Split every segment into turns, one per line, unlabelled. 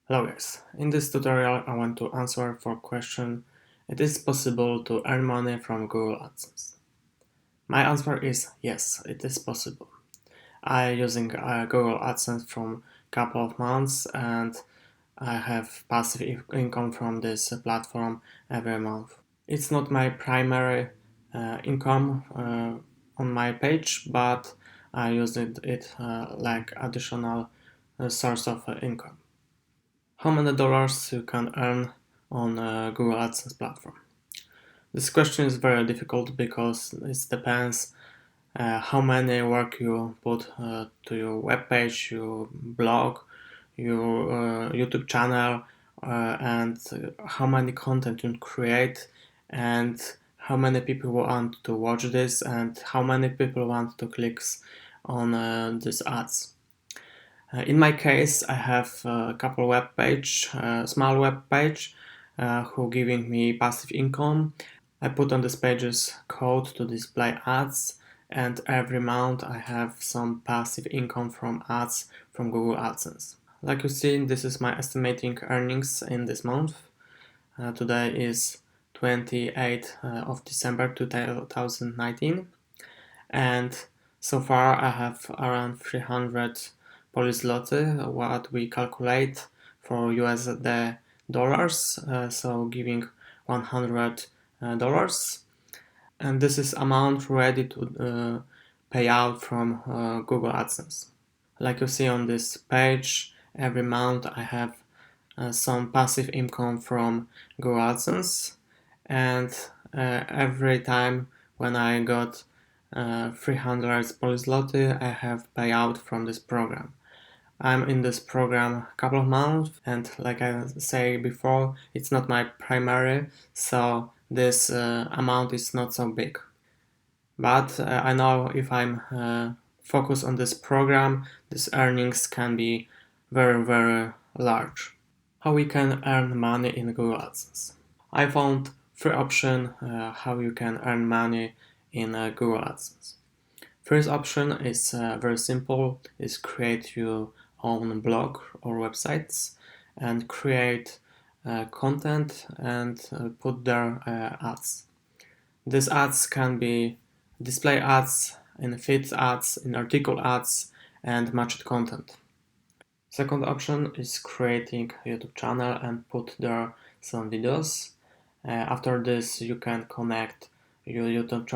Hello guys, in this tutorial I want to answer for question: it is possible to earn money from Google AdSense? My answer is yes, it is possible. I using Google AdSense from couple of months and I have passive income from this platform every month. It's not my primary income on my page, but I use it like additional source of income. How many dollars you can earn on Google AdSense platform? This question is very difficult because it depends how many work you put to your web page, your blog, your YouTube channel, and how many content you create, and how many people want to watch this, and how many people want to click on these ads. In my case, I have a couple web page, small web page, who giving me passive income. I put on these pages code to display ads, and every month I have some passive income from ads from Google AdSense. Like you see, this is my estimating earnings in this month. Today is 28th of December 2019, and so far I have around 300 Polish zloty, what we calculate for USD dollars, so giving $100, and this is amount ready to pay out from Google AdSense. Like you see on this page, every month I have some passive income from Google AdSense, and every time when I got 300 Polish zloty, I have payout from this program. I'm in this program a couple of months, and like I say before, it's not my primary, so this amount is not so big. But I know if I'm focused on this program, these earnings can be very large. How we can earn money in Google AdSense? I found three options how you can earn money in Google AdSense. First option is very simple, is create your own blog or websites and create content and put there ads. These ads can be display ads, in feed ads, in article ads, and matched content. Second option is creating a YouTube channel and put there some videos. After this, you can connect your YouTube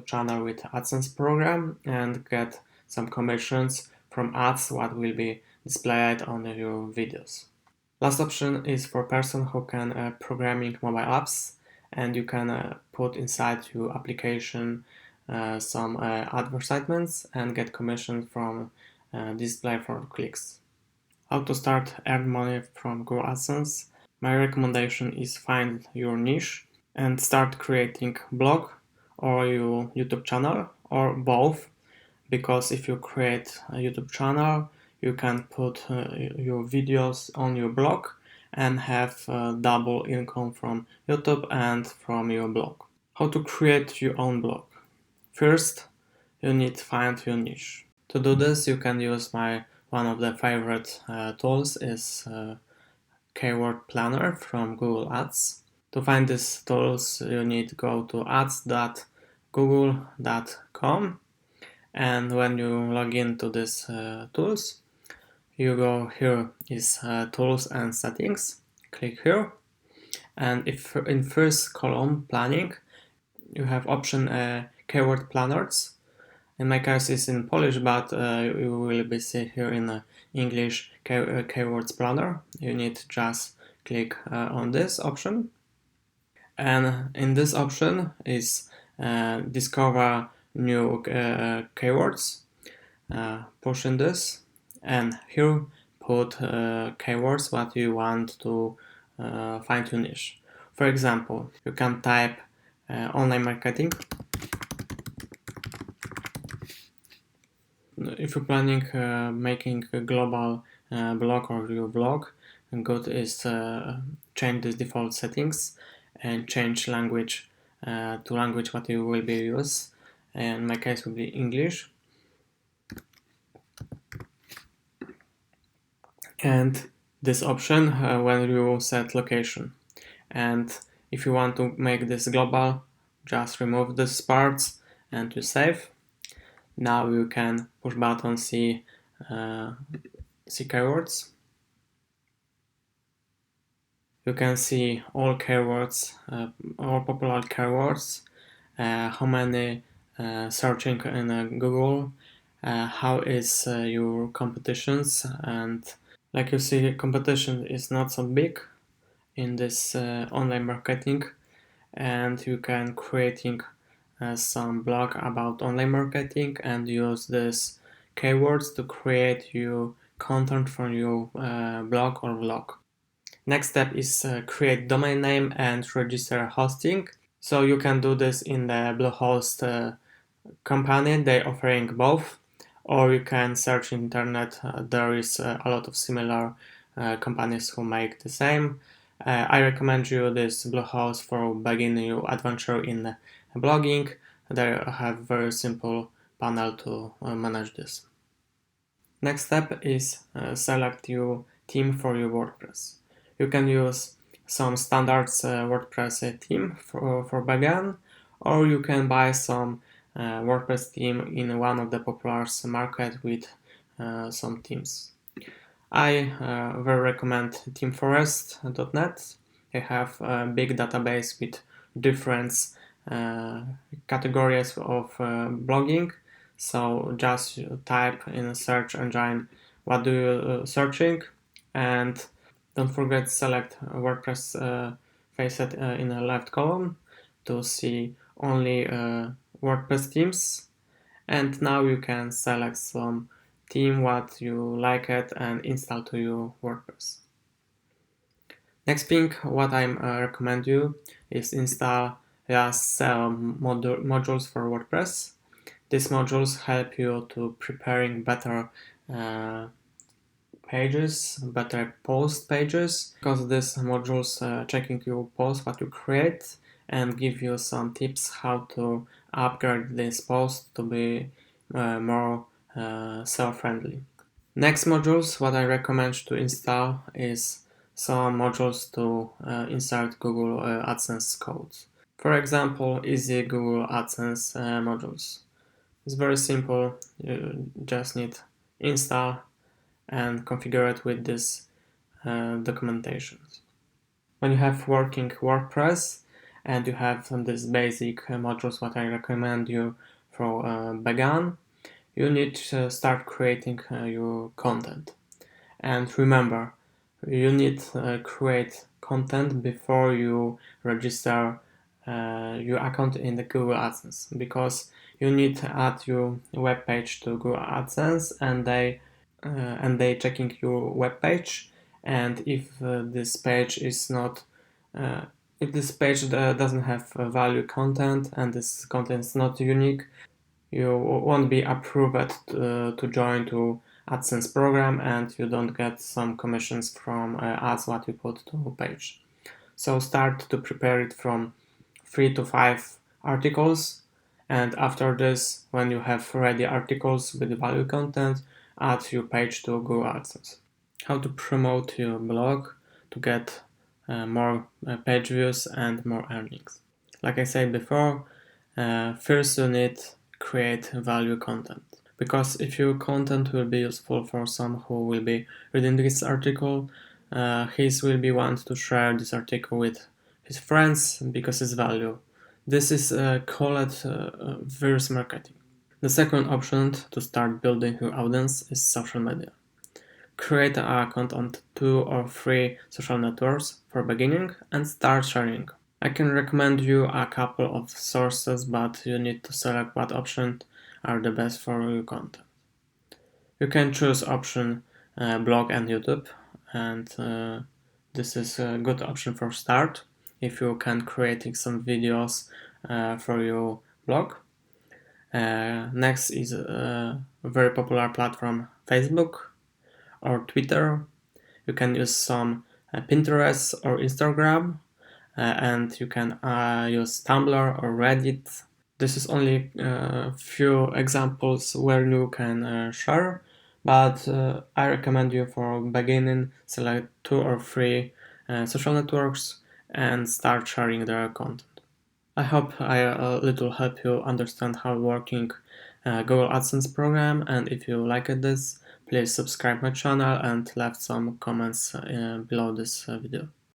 channel with AdSense program and get some commissions from ads what will be displayed on your videos. Last option is for person who can programming mobile apps, and you can put inside your application some advertisements and get commission from display for clicks. How to start earn money from Google AdSense? My recommendation is find your niche and start creating blog or your YouTube channel or both, because if you create a YouTube channel, you can put your videos on your blog and have double income from YouTube and from your blog. How to create your own blog? First, you need to find your niche. To do this, you can use one of the favorite tools is Keyword Planner from Google Ads. To find these tools, you need to go to ads.google.com, and when you log into these tools, you go here is tools and settings. Click here, and if in first column planning, you have option keyword planners. In my case, it's in Polish, but you will be see here in English keywords planner. You need to just click on this option, and in this option is discover new keywords. Push in this, and here put keywords what you want to find your niche. For example, you can type online marketing. If you're planning making a global blog or your blog, good is change the default settings and change language to language what you will be use. In my case, will be English. And this option when you set location. And if you want to make this global, just remove these parts and you save. Now you can push button see keywords. You can see all keywords, all popular keywords, how many searching in Google, how is your competitions, and like you see, competition is not so big in this online marketing, and you can creating some blog about online marketing and use this keywords to create your content for your blog or vlog. Next step is create domain name and register hosting. So you can do this in the Bluehost company. They're offering both, or you can search internet. There is a lot of similar companies who make the same. I recommend you this Bluehost for beginning your adventure in blogging. They have very simple panel to manage this. Next step is select your theme for your WordPress. You can use some standards WordPress theme for backend, or you can buy some WordPress theme in one of the popular market with some themes. I very recommend themeforest.net. They have a big database with different uh, categories of blogging. So just type in a search engine what do you searching, and don't forget to select WordPress facet in the left column to see only WordPress themes. And now you can select some theme what you like it and install to your WordPress. Next thing what I recommend you is install some modules for WordPress. These modules help you to preparing better uh, pages, better post pages, because these modules checking your post what you create and give you some tips how to upgrade this post to be more self-friendly. Next modules what I recommend to install is some modules to insert Google Adsense codes. For example, easy Google Adsense modules. It's very simple. You just need install and configure it with this documentation. When you have working WordPress and you have this basic modules what I recommend you for began, you need to start creating your content. And remember, you need to create content before you register your account in the Google AdSense, because you need to add your web page to Google AdSense and they checking your web page, and if this page is not if this page doesn't have value content and this content is not unique, you won't be approved to join to AdSense program, and you don't get some commissions from ads what you put to page. So start to prepare it from 3 to 5 articles, and after this, when you have ready articles with value content, add your page to Google AdSense. How to promote your blog to get more page views and more earnings. Like I said before, first you need create value content, because if your content will be useful for some who will be reading this article, his will be want to share this article with his friends because it's value. This is called verse marketing. The second option to start building your audience is social media. Create an account on 2 or 3 social networks for beginning and start sharing. I can recommend you a couple of sources, but you need to select what options are the best for your content. You can choose option blog and YouTube, and this is a good option for start if you can create some videos for your blog. Next is a very popular platform, Facebook or Twitter. You can use some Pinterest or Instagram, and you can use Tumblr or Reddit. This is only a few examples where you can share, But I recommend you for beginning, select 2 or 3 social networks and start sharing their content. I hope I a little help you understand how working Google AdSense program, and if you liked this, please subscribe my channel and left some comments below this video.